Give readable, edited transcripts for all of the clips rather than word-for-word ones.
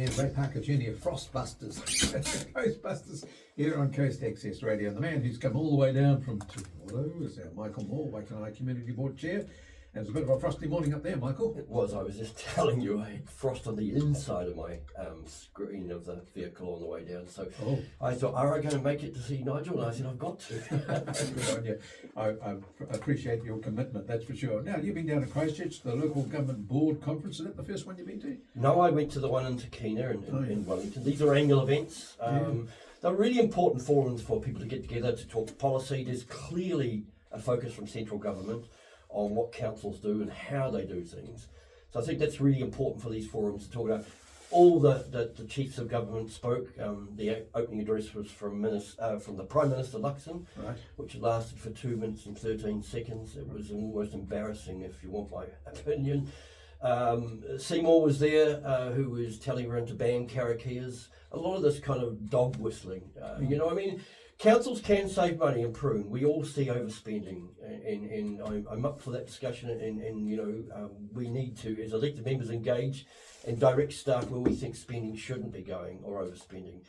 Here's Ray Parker Jr., Frostbusters, Ghostbusters, here on Coast Access Radio. And the man who's come all the way down from Tuvalu is our Michael Moore, Waikanae Community Board Chair. And it's a bit of a frosty morning up there, Michael. It was. I was just telling you, I had frost on the inside of my screen of the vehicle on the way down. So I thought, are I going to make it to see Nigel? And I said, I've got to. Good on you. I appreciate your commitment, that's for sure. Now, you've been down to Christchurch, the local government board conference. Is that the first one you've been to? No, I went to the one in Takina in Wellington. These are annual events. They're really important forums for people to get together to talk policy. There's clearly a focus from central government on what councils do and how they do things. So I think that's really important for these forums to talk about. All the chiefs of government spoke. The opening address was from the Prime Minister Luxon, Right. which lasted for 2 minutes and 13 seconds. It was almost embarrassing, if you want my opinion. Seymour was there, who was telling everyone to ban karakias. A lot of this kind of dog whistling. Councils can save money and prune. We all see overspending, and I'm up for that discussion. And we need to, as elected members, engage and direct staff where we think spending shouldn't be going or overspending.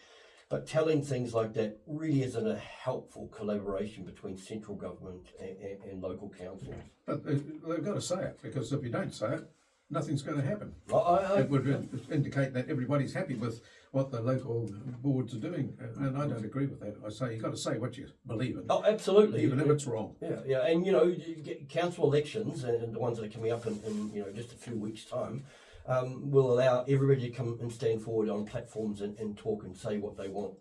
But telling things like that really isn't a helpful collaboration between central government and local councils. But they've got to say it, because if you don't say it, nothing's going to happen. It would indicate that everybody's happy with what the local boards are doing, and I don't agree with that. I say you've got to say what you believe in. Oh, absolutely. Even if it's wrong. Yeah, and council elections and the ones that are coming up in just a few weeks' time will allow everybody to come and stand forward on platforms and talk and say what they want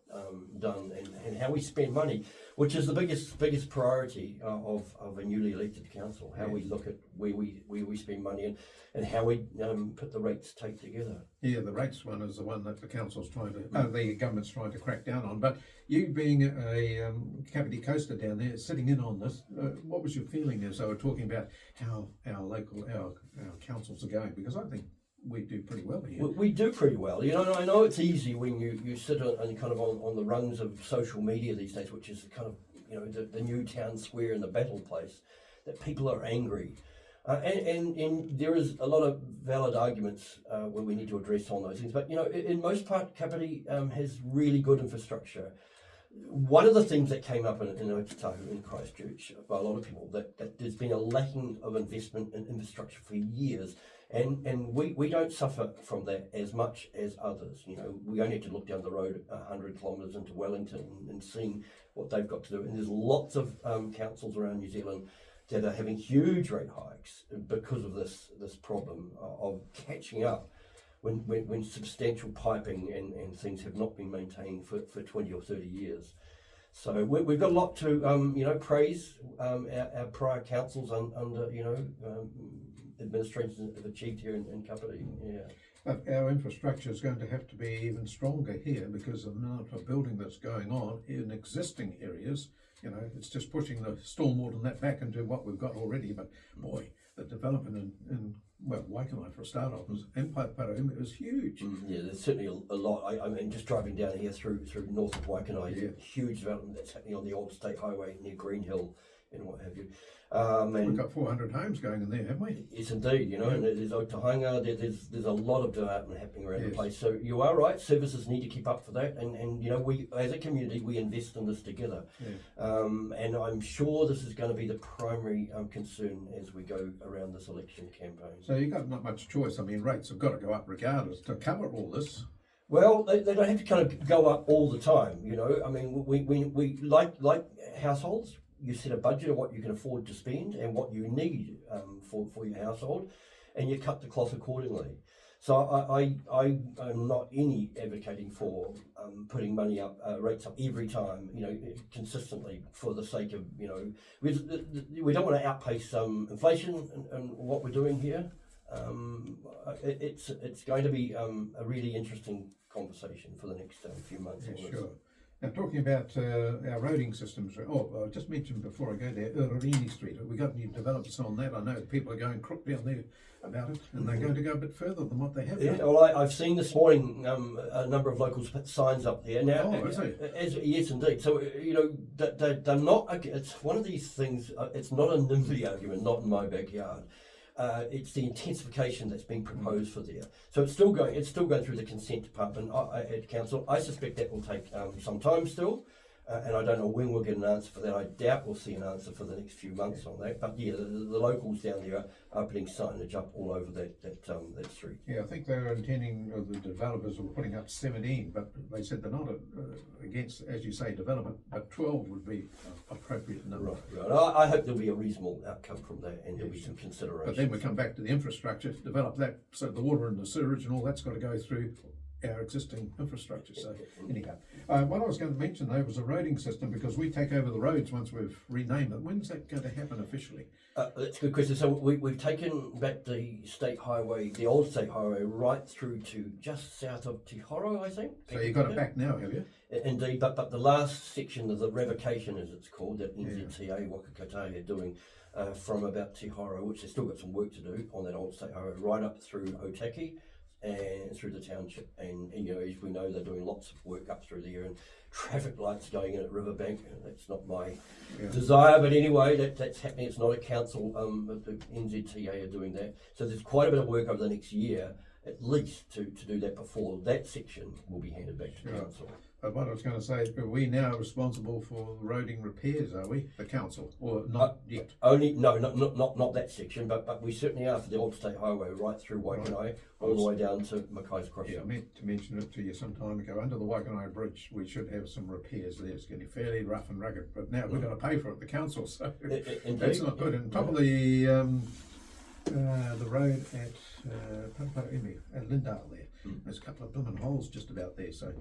done and how we spend money, which is the biggest priority of a newly elected council. How we look at where we spend money and how we put the rates take together. Yeah, the rates one is the one that the the government's trying to crack down on. But you being a Kapiti coaster down there, sitting in on this, what was your feeling as they were talking about how our councils are going? Because I think we do pretty well here. We do pretty well. I know it's easy when you sit on kind of on the rungs of social media these days, which is kind of the new town square and the battle place, that people are angry. And there is a lot of valid arguments where we need to address on those things. But, in most part, Kapiti has really good infrastructure. One of the things that came up in Otahu, in Christchurch, by a lot of people, that there's been a lacking of investment in infrastructure for years. And we don't suffer from that as much as others. We only have to look down the road 100 kilometres into Wellington and seeing what they've got to do. And there's lots of councils around New Zealand that are having huge rate hikes because of this problem of catching up when substantial piping and things have not been maintained for 20 or 30 years. So we've got a lot to praise our prior councils under administrations have achieved here in Kapiti. Yeah. But our infrastructure is going to have to be even stronger here, because of the amount of building that's going on in existing areas. It's just pushing the stormwater and that back into what we've got already. But boy, the development in Waikanae for a start off and Paraumi was huge. Yeah, there's certainly a lot. I mean, just driving down here through north of Waikanae, huge development that's happening on the old state highway near Green Hill and what have you. We've got 400 homes going in there, haven't we? Yes, indeed. And there's Otahinga. There's a lot of development happening around the place. So you are right. Services need to keep up for that, and we as a community we invest in this together. And I'm sure this is going to be the primary concern as we go around this election campaign. So you've got not much choice. I mean, rates have got to go up regardless to cover all this. Well, they don't have to kind of go up all the time. I mean, we like households. You set a budget of what you can afford to spend and what you need for your household, and you cut the cloth accordingly. So I'm not advocating for putting money up, rates up every time, consistently for the sake of, we don't want to outpace inflation and what we're doing here. It's going to be a really interesting conversation for the next few months. Yeah, sure. Now, talking about our roading systems, I just mentioned before I go there, Ururini Street. Have we got any developments on that? I know people are going crook down there about it, and they're going to go a bit further than what they have done. Well, I've seen this morning a number of locals put signs up there. Now, yes, indeed. So, they're not, it's one of these things, it's not a NIMBY argument, not in my backyard. it's the intensification that's been proposed for there. So it's still going through the consent department at council. I suspect that will take some time still. And I don't know when we'll get an answer for that. I doubt we'll see an answer for the next few months on that. But yeah, the locals down there are putting signage up all over that street. Yeah, I think they were intending, the developers were putting up 17, but they said they're not against, as you say, development, but 12 would be appropriate number. Right. I hope there'll be a reasonable outcome from that, and there'll be some consideration. But then we come back to the infrastructure, develop that, so the water and the sewage and all that's got to go through our existing infrastructure. So anyhow, what I was going to mention though was a roading system, because we take over the roads once we've renamed them. When's that going to happen officially? That's a good question. So we've taken back the state highway, the old state highway, right through to just south of Tihoro, I think. So you got it back now, have you? Indeed, but the last section of the revocation, as it's called, that NZTA Wakakotahi are doing, from about Tihoro, which they've still got some work to do on that old state highway, right up through Otaki and through the township. And you know, as we know, they're doing lots of work up through there, and traffic lights going in at Riverbank. That's not my desire, but anyway, that's happening. It's not a council, but the NZTA are doing that. So there's quite a bit of work over the next year, at least, to do that before that section will be handed back to council. But what I was going to say is, are we now responsible for roading repairs, are we, the council, or not yet? Only not that section, but we certainly are for the old state highway right through Waikanai, all the way down to Mackay's Crossing. Yeah, I meant to mention it to you some time ago. Under the Waikanai Bridge, we should have some repairs there. It's getting fairly rough and rugged, but now we've got to pay for it, the council, so that's not good. And top of the road at Lindale there, there's a couple of blooming holes just about there, so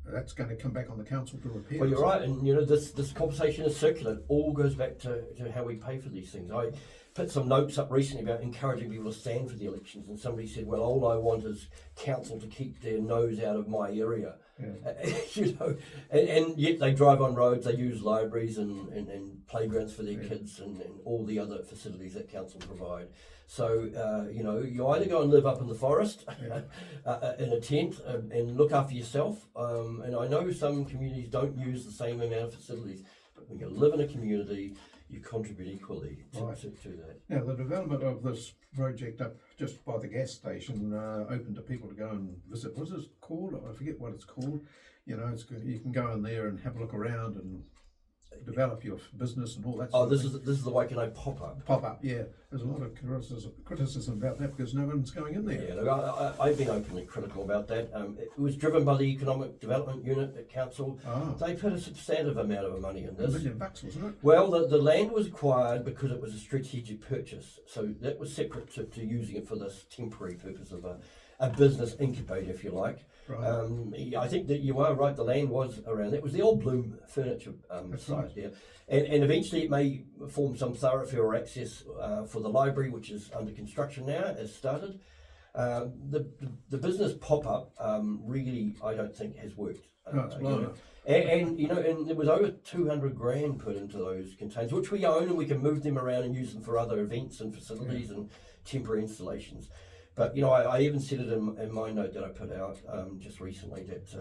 that's going to come back on the council to repair. Well, you're right, and you know this conversation is circular. It all goes back to how we pay for these things. I put some notes up recently about encouraging people to stand for the elections, and somebody said, "Well, all I want is council to keep their nose out of my area." Yeah. You know, and yet they drive on roads, they use libraries and playgrounds for their kids and all the other facilities that council provide. So, you know, you either go and live up in the forest in a tent and look after yourself. And I know some communities don't use the same amount of facilities, but when you live in a community, you contribute equally to that. Now, the development of this project up just by the gas station, open to people to go and visit. What's it called? I forget what it's called. You know, it's good. You can go in there and have a look around and develop your business and all that. This is the Waikanai pop-up. Pop-up, yeah. There's a lot of criticism about that because no one's going in there. Yeah, look, I've been openly critical about that. It was driven by the Economic Development Unit at Council. They put a substantive amount of money in this. $1 million, wasn't it? Well, the land was acquired because it was a strategic purchase. So that was separate to using it for this temporary purpose of a business incubator, if you like. Right. I think that you are right, the land was around. It was the old Bloom furniture site there. And eventually it may form some thoroughfare access for the library, which is under construction now, has started. The business pop-up really, I don't think, has worked. And you know, and there was over 200 grand put into those containers, which we own, and we can move them around and use them for other events and facilities and temporary installations. But you know, I even said it in my note that I put out just recently that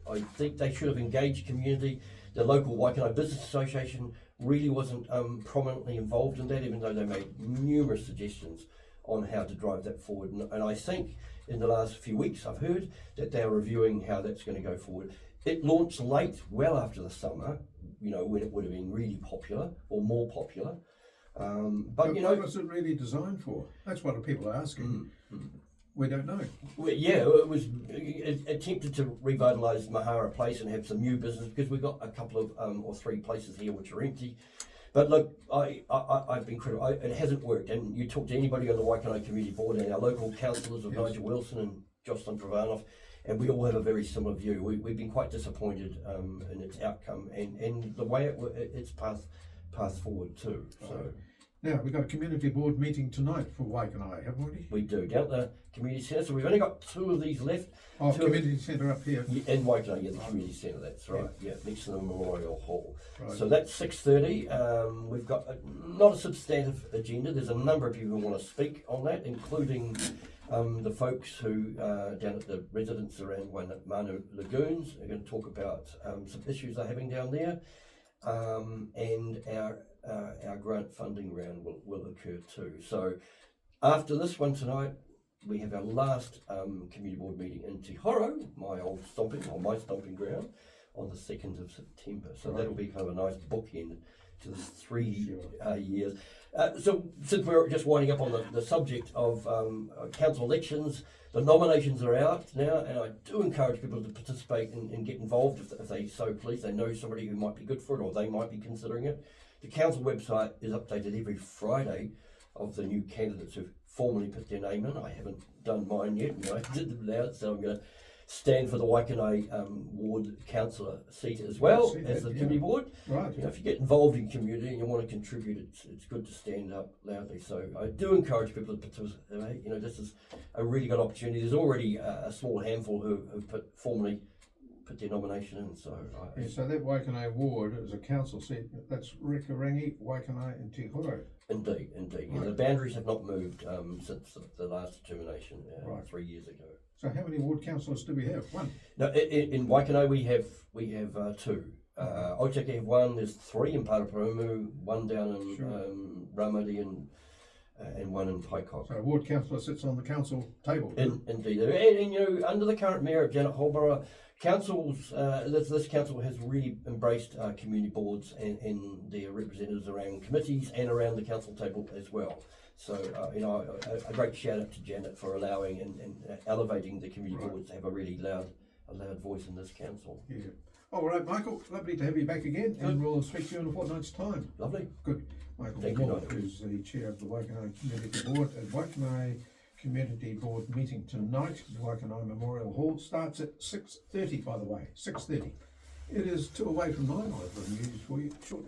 I think they should have engaged community. The local Waikanai Business Association really wasn't prominently involved in that, even though they made numerous suggestions on how to drive that forward. And I think in the last few weeks I've heard that they're reviewing how that's going to go forward. It launched late, well after the summer, you know, when it would have been really popular or more popular. But you know, what was it really designed for? That's what people are asking. We don't know. Well, yeah, it was attempted to revitalise Mahara Place and have some new business, because we've got a couple of or three places here which are empty. But look, I've been critical. It hasn't worked. And you talk to anybody on the Waikanai Community Board and our local councillors of Nigel Wilson and Jocelyn Travanoff, and we all have a very similar view. We've been quite disappointed in its outcome and the way its path forward too. So now we've got a community board meeting tonight for Waikanai, haven't we? We do, down at the community centre. So we've only got two of these left. Oh, community centre up here. In Waikanai, the community centre. That's right. Yeah, next to the Memorial Hall. Right. So that's 6:30. We've got not a substantive agenda. There's a number of people who want to speak on that, including the folks who down at the residents around Manu Lagoons are going to talk about some issues they're having down there. And our our grant funding round will occur too. So after this one tonight, we have our last community board meeting in Te Horo, my stomping ground, on the 2nd of September. So Right. that'll be kind of a nice bookend to this 3 years. So since we're just winding up on the subject of council elections, the nominations are out now, and I do encourage people to participate and get involved if they so please. They know somebody who might be good for it, or they might be considering it. The council website is updated every Friday of the new candidates who've formally put their name in. I haven't done mine yet, and I did them now, so I'm going to stand for the Waikanae ward councillor seat as well See as that, the yeah. community board. Right. You know, if you get involved in community and you want to contribute, it's good to stand up loudly. So I do encourage people to participate. You know, this is a really good opportunity. There's already a small handful who've formally put their nomination in. So Yeah, so that Waikanae ward is a council seat. That's Rekarangi, Waikanae, and Te Horo. indeed. You know, Right. the boundaries have not moved since the last determination Right. 3 years ago. So how many ward councillors do we have? One. Now, in Waikanae we have two. Otaki have one. There's three in Paraparumu, one down in Sure. Ramadi and one in Paikok. So a ward councillor sits on the council table. Indeed, and you know, under the current mayor Janet Holborough, councils, this council has really embraced community boards and their representatives around committees and around the council table as well. So, you know, a great shout out to Janet for allowing and elevating the community Right. boards to have a really loud voice in this council. Yeah. All right, Michael, lovely to have you back again, and we'll speak to you in a fortnight's time. Lovely. Good. Michael Thank you, Moore, Nigel. who's the chair of the Waikanae Community Board. And Waikanae Community Board meeting tonight, Waikanae Memorial Hall, starts at 6:30, by the way, 6:30. It is 2 away from 9, I've got news for you shortly.